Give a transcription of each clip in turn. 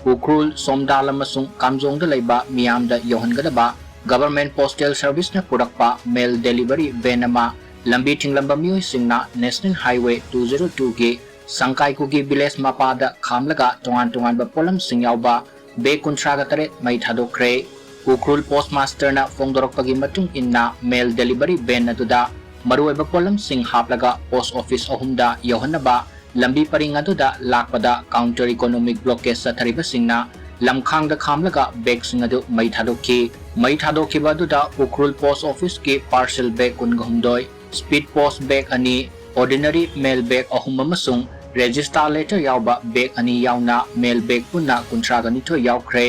Ukrul Somdal amasung Kamjongda laiba miyamda yohangadaba Government Postal Service na purakpa mail delivery van ama lambi thinglamba miyoi singna National Highway 202 ki Sangkai Kuki Village mapada khamlaga tongan ba polam singyawba be kuntraga taret Mei Thadokhre Ukrul Postmaster na fongdorokpagi matung inna mail delivery van na tuda maruoiba polam sing haplaga post office ohumda yohanaba lambi paringaduda lakpada counter economic blockade sa thariba singna lamkhang da khamlaga bag singadu Mei Thadokhre baduda Ukrul post office ki parcel bag kungahumdoi speed post bag ani ordinary mail bag ahum amasung register letter yawba bag ani yawna mail bag punna kuntraga nito yawkhre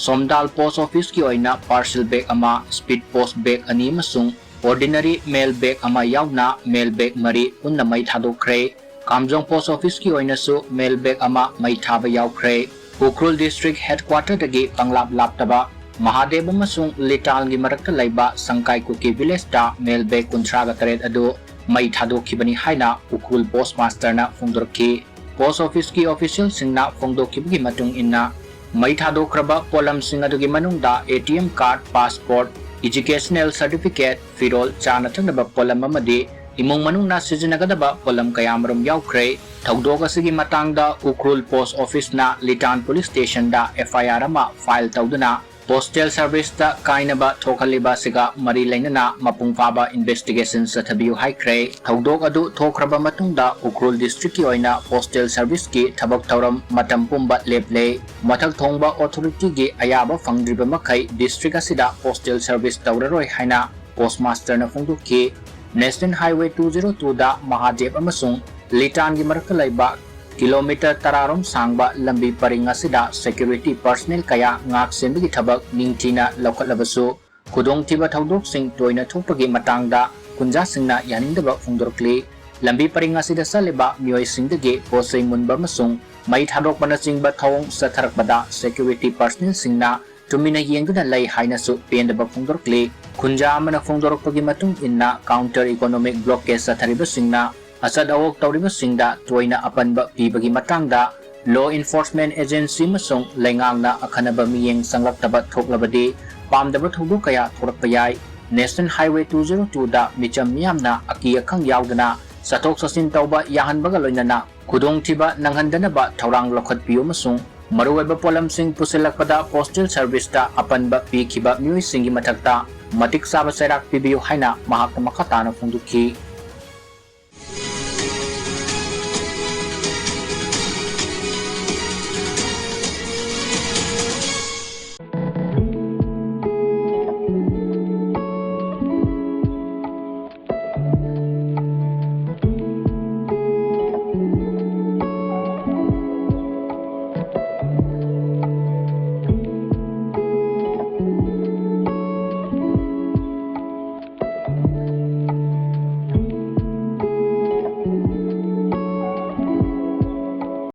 Somdal post office ki oina parcel bag ama speed post bag ani amasung ordinary mail bag ama yawna mail bag mari punna Mei Thadokhre Kamjong post office ki oina su mail bag ama Mei Thaba yawkhre Ukrul district headquarter dagi panglap laptaba Mahadeva masung lital gi marakta laiba Sangkai Kuki village da mail bag kuntraga taret adu Mei Thadokhre bani haina Ukrul postmaster na fongdorki post office ki official singna fongdorki gi matung inna Mei Thadokhre ba polam singa dugi manung da ATM card passport educational certificate firol chana thangba polam amadi imong manung na sijinagadaba polam kayamarum yawkhre thawdok asigi matangda Ukrul post office na Litan police station da FIR ama file tawduna postal service da kainaba thokhaliba siga mari lainana mapungfaba investigation sa thabiu haikre thawdok adu thokraba matungda Ukrul district ki oina postal service ki thabak tawram matam pumba leple mathak thongba authority gi ayaba fangdriba makai district asida postal service tawraroi haina postmaster na fongdukki National Highway 202 da Mahadev amasung Litan gi marakta laiba kilometer tararom sangba lambi paringa sida security personnel kaya ngak sembigi thabak ningtina laukhatlabasu khudong thiba thawdok sing toina thokpagi matangda kunja singna yaningdaba fongdorkli lambi paringa sida saliba mioi singdagi posai munba masung Mei Thadokhre singba thawong satharakbada security personnel singna tumina yengduna lai haina su pendaba fongdorkli kunja amana fongdorokpagi matung inna counter economic blockade sa thariba singna asad awok tawriba singda toina apanba pibagi matangda law enforcement agency masung laingangna akhanaba miyeng sanglaktaba thoklabadi pamdaba thawdok kaya thorakpa yai National Highway 202 da micham miyamna aki akhang yawdana sathok sasin tawba yahanbaga loinana khudong thiba nanghandanaba thawrang lokhatpiyo masung maruwaiba polam sing pusilakpada postal service da apanba pikhiba miyoi singi mathakta matik saba sairak pibiyo haina mahakna makatana fongdukhi